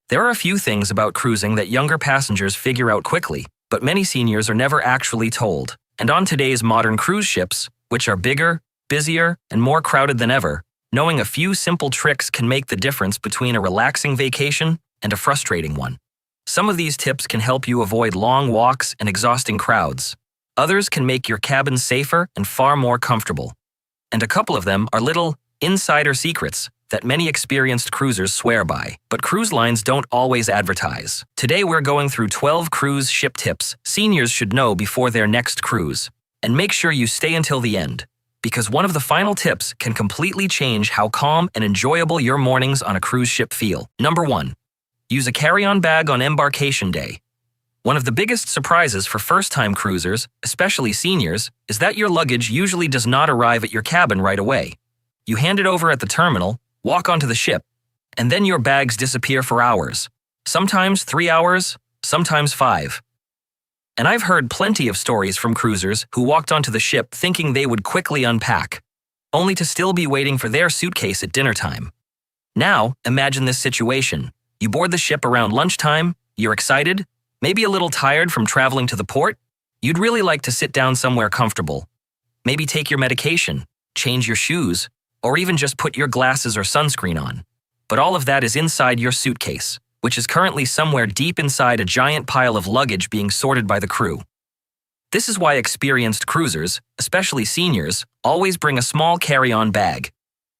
There are a few things about cruising that younger passengers figure out quickly, but many seniors are never actually told. And on today's modern cruise ships, which are bigger, busier, and more crowded than ever, knowing a few simple tricks can make the difference between a relaxing vacation and a frustrating one. Some of these tips can help you avoid long walks and exhausting crowds. Others can make your cabin safer and far more comfortable. And a couple of them are little insider secrets that many experienced cruisers swear by, but cruise lines don't always advertise. Today we're going through 12 cruise ship tips seniors should know before their next cruise. And make sure you stay until the end, because one of the final tips can completely change how calm and enjoyable your mornings on a cruise ship feel. Number 1. Use a carry-on bag on embarkation day. One of the biggest surprises for first-time cruisers, especially seniors, is that your luggage usually does not arrive at your cabin right away. You hand it over at the terminal, walk onto the ship, and then your bags disappear for hours. Sometimes 3 hours, sometimes 5. And I've heard plenty of stories from cruisers who walked onto the ship thinking they would quickly unpack, only to still be waiting for their suitcase at dinner time. Now, imagine this situation. You board the ship around lunchtime, you're excited, maybe a little tired from traveling to the port. You'd really like to sit down somewhere comfortable. Maybe take your medication, change your shoes, or even just put your glasses or sunscreen on. But all of that is inside your suitcase, which is currently somewhere deep inside a giant pile of luggage being sorted by the crew. This is why experienced cruisers, especially seniors, always bring a small carry-on bag.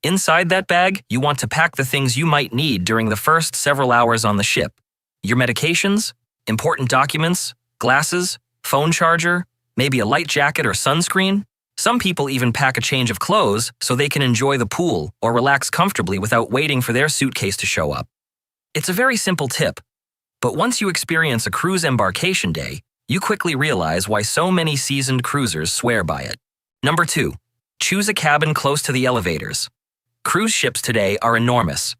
Inside that bag, you want to pack the things you might need during the first several hours on the ship. Your medications, important documents, glasses, phone charger, maybe a light jacket or sunscreen. Some people even pack a change of clothes so they can enjoy the pool or relax comfortably without waiting for their suitcase to show up. It's a very simple tip, but once you experience a cruise embarkation day, you quickly realize why so many seasoned cruisers swear by it. Number 2. Choose a cabin close to the elevators. Cruise ships today are enormous.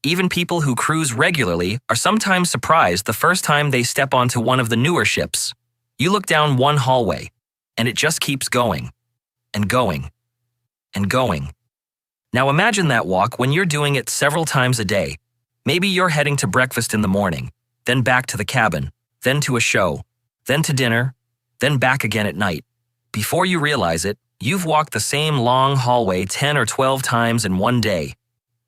Even people who cruise regularly are sometimes surprised the first time they step onto one of the newer ships. You look down one hallway, and it just keeps going, and going, and going. Now imagine that walk when you're doing it several times a day. Maybe you're heading to breakfast in the morning, then back to the cabin, then to a show, then to dinner, then back again at night. Before you realize it, you've walked the same long hallway 10 or 12 times in one day.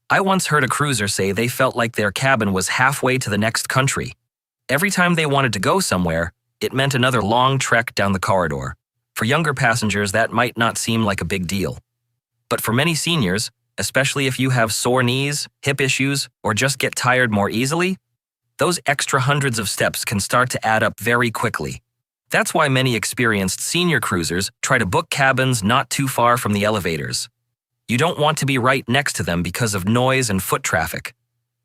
I once heard a cruiser say they felt like their cabin was halfway to the next country. Every time they wanted to go somewhere, it meant another long trek down the corridor. For younger passengers, that might not seem like a big deal. But for many seniors, especially if you have sore knees, hip issues, or just get tired more easily, those extra hundreds of steps can start to add up very quickly. That's why many experienced senior cruisers try to book cabins not too far from the elevators. You don't want to be right next to them because of noise and foot traffic.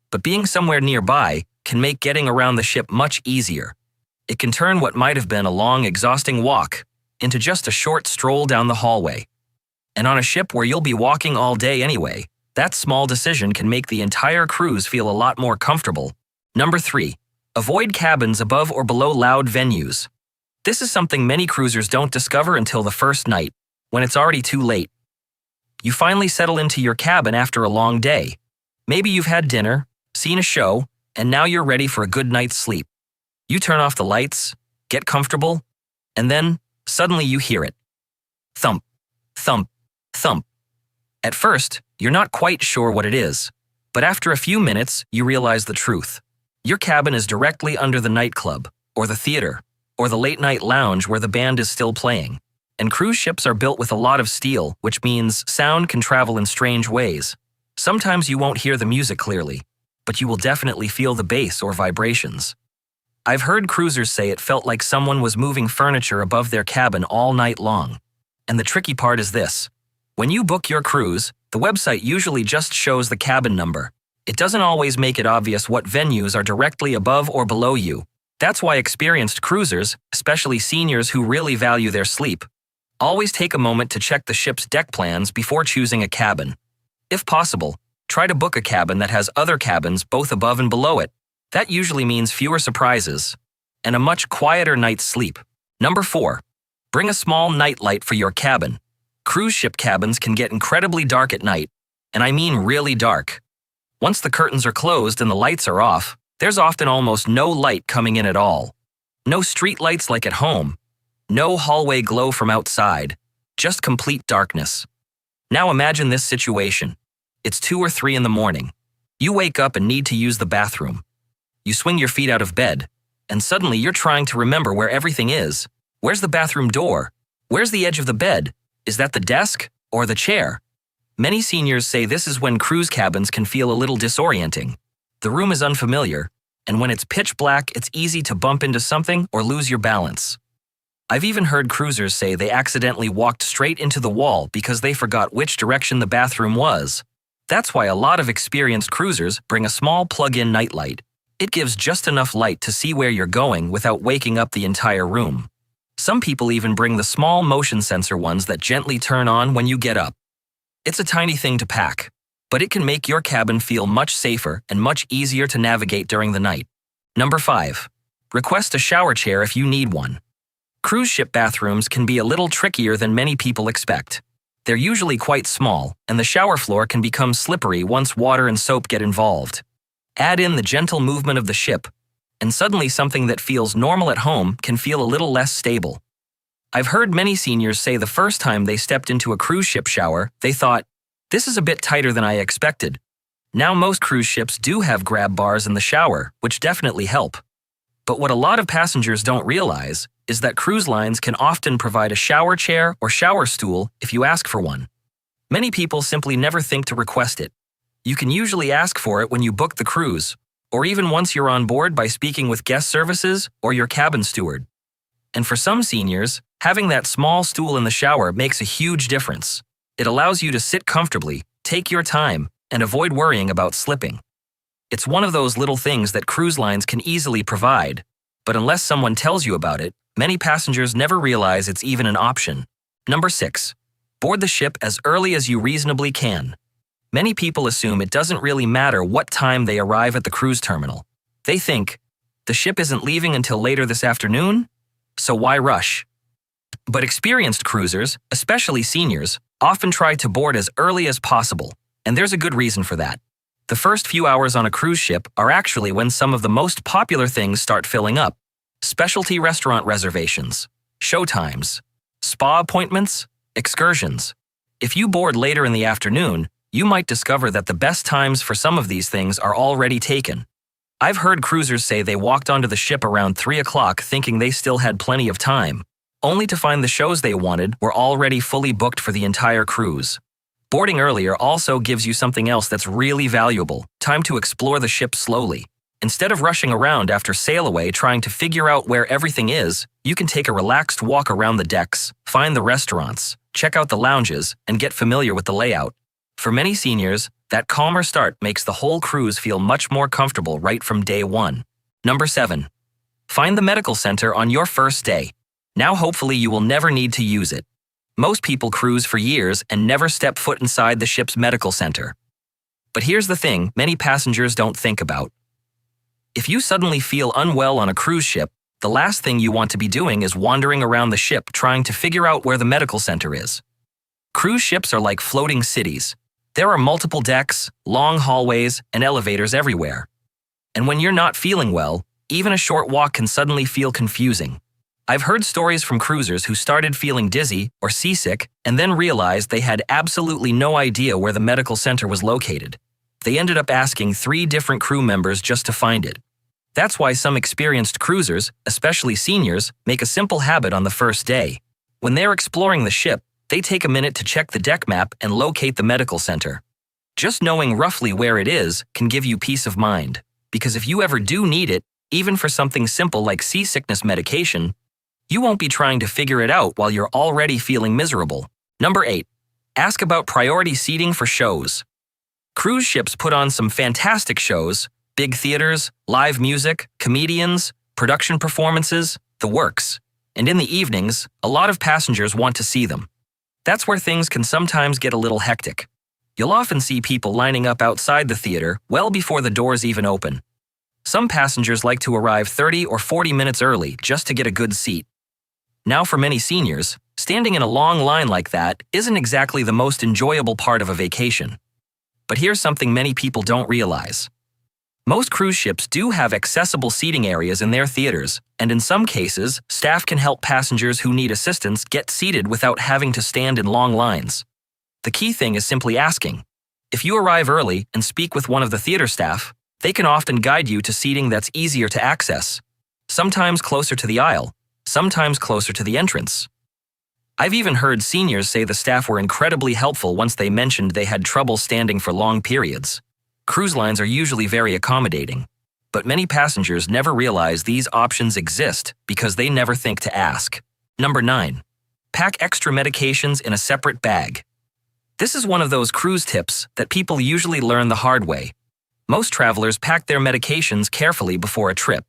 But being somewhere nearby can make getting around the ship much easier. It can turn what might have been a long, exhausting walk into just a short stroll down the hallway. And on a ship where you'll be walking all day anyway, that small decision can make the entire cruise feel a lot more comfortable. Number 3. Avoid cabins above or below loud venues. This is something many cruisers don't discover until the first night, when it's already too late. You finally settle into your cabin after a long day. Maybe you've had dinner, seen a show, and now you're ready for a good night's sleep. You turn off the lights, get comfortable, and then, suddenly you hear it. Thump, thump, thump. At first, you're not quite sure what it is, but after a few minutes, you realize the truth. Your cabin is directly under the nightclub, or the theater, or the late-night lounge where the band is still playing. And cruise ships are built with a lot of steel, which means sound can travel in strange ways. Sometimes you won't hear the music clearly, but you will definitely feel the bass or vibrations. I've heard cruisers say it felt like someone was moving furniture above their cabin all night long. And the tricky part is this. When you book your cruise, the website usually just shows the cabin number. It doesn't always make it obvious what venues are directly above or below you. That's why experienced cruisers, especially seniors who really value their sleep, always take a moment to check the ship's deck plans before choosing a cabin. If possible, try to book a cabin that has other cabins both above and below it. That usually means fewer surprises and a much quieter night's sleep. Number 4. Bring a small nightlight for your cabin. Cruise ship cabins can get incredibly dark at night, and I mean really dark. Once the curtains are closed and the lights are off, There's often almost no light coming in at all. No street lights like at home. No hallway glow from outside. Just complete darkness. Now imagine this situation. It's 2 or 3 in the morning. You wake up and need to use the bathroom. You swing your feet out of bed, and suddenly you're trying to remember where everything is. Where's the bathroom door? Where's the edge of the bed? Is that the desk or the chair? Many seniors say this is when cruise cabins can feel a little disorienting. The room is unfamiliar, and when it's pitch black, it's easy to bump into something or lose your balance. I've even heard cruisers say they accidentally walked straight into the wall because they forgot which direction the bathroom was. That's why a lot of experienced cruisers bring a small plug-in nightlight. It gives just enough light to see where you're going without waking up the entire room. Some people even bring the small motion sensor ones that gently turn on when you get up. It's a tiny thing to pack, but it can make your cabin feel much safer and much easier to navigate during the night. Number 5. Request a shower chair if you need one. Cruise ship bathrooms can be a little trickier than many people expect. They're usually quite small, and the shower floor can become slippery once water and soap get involved. Add in the gentle movement of the ship, and suddenly something that feels normal at home can feel a little less stable. I've heard many seniors say the first time they stepped into a cruise ship shower, they thought, "This is a bit tighter than I expected." Now most cruise ships do have grab bars in the shower, which definitely help. But what a lot of passengers don't realize is that cruise lines can often provide a shower chair or shower stool if you ask for one. Many people simply never think to request it. You can usually ask for it when you book the cruise, or even once you're on board by speaking with guest services or your cabin steward. And for some seniors, having that small stool in the shower makes a huge difference. It allows you to sit comfortably, take your time, and avoid worrying about slipping. It's one of those little things that cruise lines can easily provide, but unless someone tells you about it, many passengers never realize it's even an option. Number 6. Board the ship as early as you reasonably can. Many people assume it doesn't really matter what time they arrive at the cruise terminal. They think, the ship isn't leaving until later this afternoon, so why rush? But experienced cruisers, especially seniors, often try to board as early as possible, and there's a good reason for that. The first few hours on a cruise ship are actually when some of the most popular things start filling up. Specialty restaurant reservations, showtimes, spa appointments, excursions. If you board later in the afternoon, you might discover that the best times for some of these things are already taken. I've heard cruisers say they walked onto the ship around 3 o'clock thinking they still had plenty of time, only to find the shows they wanted were already fully booked for the entire cruise. Boarding earlier also gives you something else that's really valuable, time to explore the ship slowly. Instead of rushing around after sail away trying to figure out where everything is, you can take a relaxed walk around the decks, find the restaurants, check out the lounges, and get familiar with the layout. For many seniors, that calmer start makes the whole cruise feel much more comfortable right from day one. Number 7. Find the medical center on your first day. Now hopefully you will never need to use it. Most people cruise for years and never step foot inside the ship's medical center. But here's the thing many passengers don't think about. If you suddenly feel unwell on a cruise ship, the last thing you want to be doing is wandering around the ship trying to figure out where the medical center is. Cruise ships are like floating cities. There are multiple decks, long hallways, and elevators everywhere. And when you're not feeling well, even a short walk can suddenly feel confusing. I've heard stories from cruisers who started feeling dizzy or seasick and then realized they had absolutely no idea where the medical center was located. They ended up asking 3 different crew members just to find it. That's why some experienced cruisers, especially seniors, make a simple habit on the first day. When they're exploring the ship, they take a minute to check the deck map and locate the medical center. Just knowing roughly where it is can give you peace of mind, because if you ever do need it, even for something simple like seasickness medication, you won't be trying to figure it out while you're already feeling miserable. Number 8. Ask about priority seating for shows. Cruise ships put on some fantastic shows, big theaters, live music, comedians, production performances, the works. And in the evenings, a lot of passengers want to see them. That's where things can sometimes get a little hectic. You'll often see people lining up outside the theater well before the doors even open. Some passengers like to arrive 30 or 40 minutes early just to get a good seat. Now for many seniors, standing in a long line like that isn't exactly the most enjoyable part of a vacation. But here's something many people don't realize. Most cruise ships do have accessible seating areas in their theaters, and in some cases, staff can help passengers who need assistance get seated without having to stand in long lines. The key thing is simply asking. If you arrive early and speak with one of the theater staff, they can often guide you to seating that's easier to access, sometimes closer to the aisle, sometimes closer to the entrance. I've even heard seniors say the staff were incredibly helpful once they mentioned they had trouble standing for long periods. Cruise lines are usually very accommodating, but many passengers never realize these options exist because they never think to ask. Number 9. Pack extra medications in a separate bag. This is one of those cruise tips that people usually learn the hard way. Most travelers pack their medications carefully before a trip.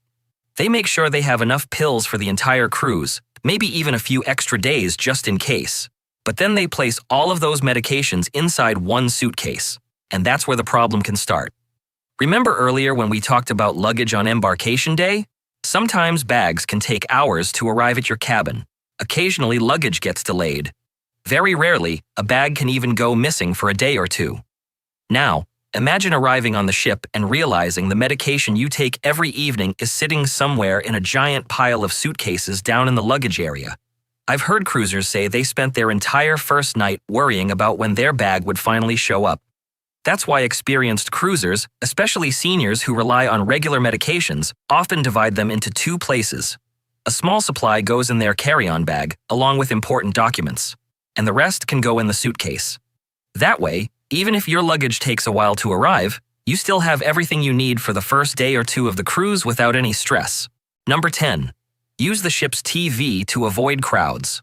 They make sure they have enough pills for the entire cruise, maybe even a few extra days just in case. But then they place all of those medications inside one suitcase, and that's where the problem can start. Remember earlier when we talked about luggage on embarkation day? Sometimes bags can take hours to arrive at your cabin. Occasionally, luggage gets delayed. Very rarely, a bag can even go missing for a day or two. Now, imagine arriving on the ship and realizing the medication you take every evening is sitting somewhere in a giant pile of suitcases down in the luggage area. I've heard cruisers say they spent their entire first night worrying about when their bag would finally show up. That's why experienced cruisers, especially seniors who rely on regular medications, often divide them into two places. A small supply goes in their carry-on bag, along with important documents, and the rest can go in the suitcase. That way, even if your luggage takes a while to arrive, you still have everything you need for the first day or two of the cruise without any stress. Number 10. Use the ship's TV to avoid crowds.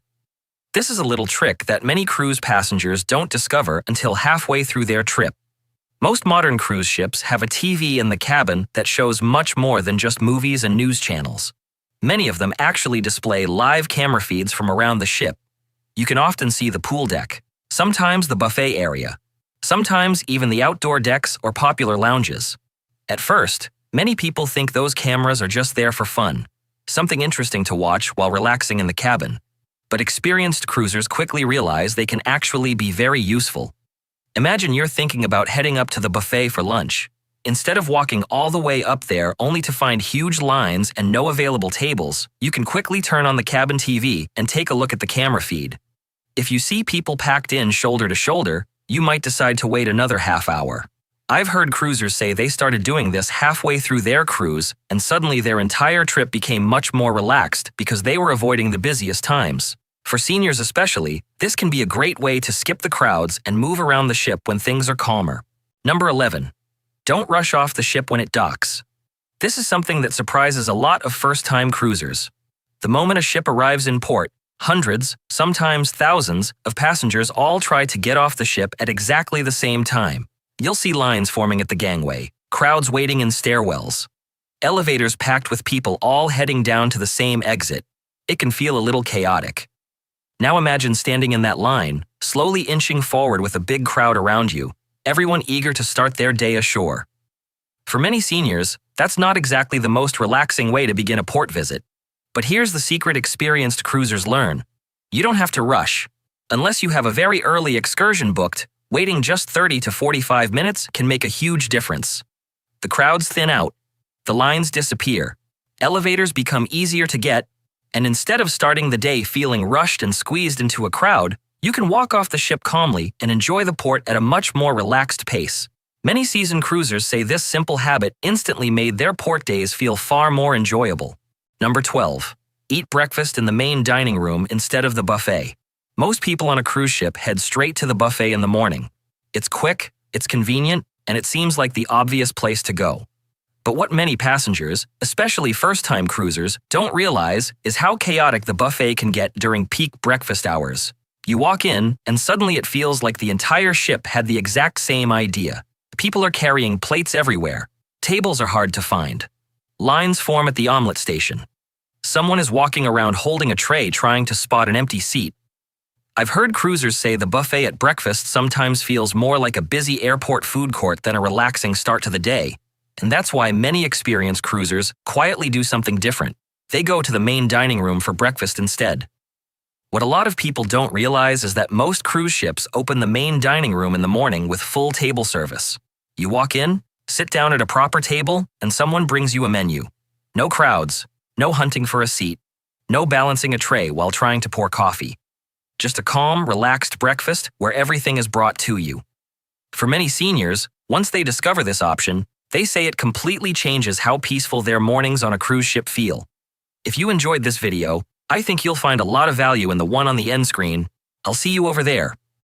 This is a little trick that many cruise passengers don't discover until halfway through their trip. Most modern cruise ships have a TV in the cabin that shows much more than just movies and news channels. Many of them actually display live camera feeds from around the ship. You can often see the pool deck, sometimes the buffet area, sometimes even the outdoor decks or popular lounges. At first, many people think those cameras are just there for fun, something interesting to watch while relaxing in the cabin. But experienced cruisers quickly realize they can actually be very useful. Imagine you're thinking about heading up to the buffet for lunch. Instead of walking all the way up there only to find huge lines and no available tables, you can quickly turn on the cabin TV and take a look at the camera feed. If you see people packed in shoulder to shoulder, you might decide to wait another half hour. I've heard cruisers say they started doing this halfway through their cruise, and suddenly their entire trip became much more relaxed because they were avoiding the busiest times. For seniors especially, this can be a great way to skip the crowds and move around the ship when things are calmer. Number 11. Don't rush off the ship when it docks. This is something that surprises a lot of first-time cruisers. The moment a ship arrives in port, hundreds, sometimes thousands, of passengers all try to get off the ship at exactly the same time. You'll see lines forming at the gangway, crowds waiting in stairwells, elevators packed with people all heading down to the same exit. It can feel a little chaotic. Now imagine standing in that line, slowly inching forward with a big crowd around you, everyone eager to start their day ashore. For many seniors, that's not exactly the most relaxing way to begin a port visit. But here's the secret experienced cruisers learn. You don't have to rush. Unless you have a very early excursion booked, waiting just 30 to 45 minutes can make a huge difference. The crowds thin out, the lines disappear, elevators become easier to get, and instead of starting the day feeling rushed and squeezed into a crowd, you can walk off the ship calmly and enjoy the port at a much more relaxed pace. Many seasoned cruisers say this simple habit instantly made their port days feel far more enjoyable. Number 12. Eat breakfast in the main dining room instead of the buffet. Most people on a cruise ship head straight to the buffet in the morning. It's quick, it's convenient, and it seems like the obvious place to go. But what many passengers, especially first-time cruisers, don't realize is how chaotic the buffet can get during peak breakfast hours. You walk in, and suddenly it feels like the entire ship had the exact same idea. People are carrying plates everywhere. Tables are hard to find. Lines form at the omelet station. Someone is walking around holding a tray trying to spot an empty seat. I've heard cruisers say the buffet at breakfast sometimes feels more like a busy airport food court than a relaxing start to the day. And that's why many experienced cruisers quietly do something different. They go to the main dining room for breakfast instead. What a lot of people don't realize is that most cruise ships open the main dining room in the morning with full table service. You walk in, Sit down at a proper table, and someone brings you a menu. No crowds, no hunting for a seat, no balancing a tray while trying to pour coffee. Just a calm, relaxed breakfast where everything is brought to you. For many seniors, once they discover this option, they say it completely changes how peaceful their mornings on a cruise ship feel. If you enjoyed this video, I think you'll find a lot of value in the one on the end screen. I'll see you over there.